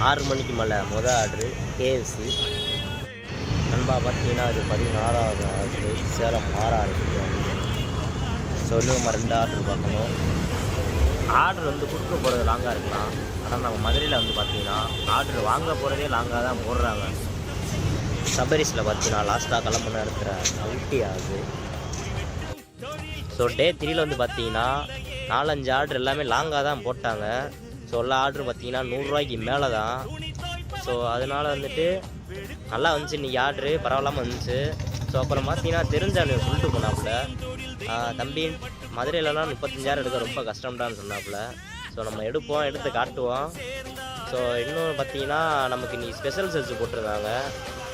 6 மணிக்கு மேலே மொதல் ஆர்டரு கேஎஃப்சி நண்பா. பார்த்தீங்கன்னா அது 16வது ஆர்டரு சேலம் மாற ஆரம்பிக்கும். ஸோ இன்னும் நம்ம 2 ஆர்டர் பார்க்கணும். ஆர்டர் வந்து கொடுக்க போகிறது லாங்காக இருக்கலாம். ஆனால் நம்ம மதுரையில் வந்து பார்த்தீங்கன்னா ஆர்டர் வாங்க போகிறதே லாங்காக தான் போடுறாங்க. சபரிஸில் பார்த்தீங்கன்னா லாஸ்ட்டாக கிளம்புன இடத்துல 50 ஆகுது. ஸோ டே 3ல் வந்து பார்த்தீங்கன்னா 4-5 ஆர்டர் எல்லாமே லாங்காக தான் போட்டாங்க. ஸோ எல்லா ஆர்டரும் பார்த்தீங்கன்னா 100 ரூபாய்க்கு மேலே தான். ஸோ அதனால் வந்துட்டு நல்லா வந்துச்சு இன்றைக்கி ஆர்டரு, பரவாயில்லாமல் வந்துச்சு. ஸோ அப்புறம் பார்த்தீங்கன்னா தெரிஞ்சவனு சொல்லிட்டு போனாப்புல, தம்பி மதுரையிலலாம் 35,000 எடுக்க ரொம்ப கஷ்டம்டான்னு சொன்னாப்புல. ஸோ நம்ம எடுத்து காட்டுவோம். ஸோ இன்னும் பார்த்தீங்கன்னா நமக்கு இன்றைக்கி ஸ்பெஷல் சர்ஜ் போட்டிருந்தாங்க.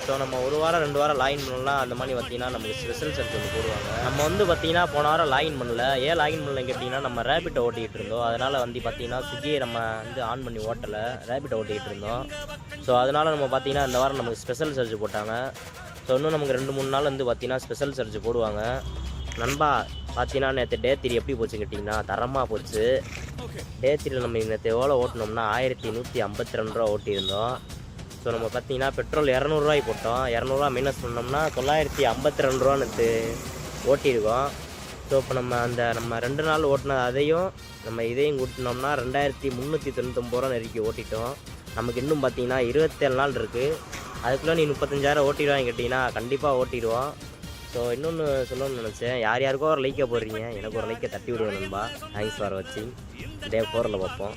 ஸோ நம்ம 1 வாரம் 2 வாரம் லாகின் பண்ணலாம். அந்த மாதிரி பார்த்தீங்கன்னா நமக்கு ஸ்பெஷல் சர்ஜ் ஒன்று போடுவாங்க. நம்ம வந்து பார்த்தீங்கன்னா போன வாரம் லாகின் பண்ணல. ஏன் லாகின் பண்ணலன்னு கேட்டிங்கன்னா நம்ம ரேபிட்டை ஓட்டிகிட்டு இருந்தோம். அதனால் வந்து பார்த்தீங்கன்னா ஸ்விக்கியை நம்ம வந்து ஆன் பண்ணி ஓட்டலை, ரேபிட்டை ஓட்டிகிட்டு இருந்தோம். ஸோ அதனால் நம்ம பார்த்தீங்கன்னா இந்த வாரம் நமக்கு ஸ்பெஷல் சர்ஜ் போட்டாங்க. ஸோ இன்னும் நமக்கு 2-3 நாள் வந்து பார்த்தீங்கன்னா ஸ்பெஷல் சர்ஜ் போடுவாங்க. நண்பா பார்த்தீங்கன்னா நேற்று டே 3 எப்படி போச்சுன்னு கேட்டிங்கன்னா தரமாக போச்சு. டே 3ல் நம்ம நேற்று எவ்வளோ ஓட்டினோம்னா 1152 ரூபா ஓட்டியிருந்தோம். ஸோ நம்ம பார்த்தீங்கன்னா பெட்ரோல் 200 ரூபாய்க்கு போட்டோம். 200 ரூபா மைனஸ் பண்ணோம்னா 952 ரூபா நேற்று ஓட்டியிருக்கோம். ஸோ இப்போ நம்ம 2 நாள் ஓட்டினது அதையும் நம்ம இதையும் கூட்டினோம்னா 2399 ரூபா நெருக்கி ஓட்டிட்டோம். நமக்கு இன்னும் பார்த்தீங்கன்னா 27 நாள் இருக்குது. அதுக்குள்ளே நீ 35,000 ஓட்டிடுவான்னு கேட்டிங்கன்னா கண்டிப்பாக ஓட்டிடுவோம். ஸோ இன்னொன்று சொல்லணும்னு நினச்சேன், யாருக்கோ ஒரு லைக்கை போடுறீங்க, எனக்கு ஒரு லைக்கை தட்டி விடுவேன் நண்பா. தேங்க்ஸ் ஃபார் வாட்சிங். டே 4ல் பார்ப்போம்.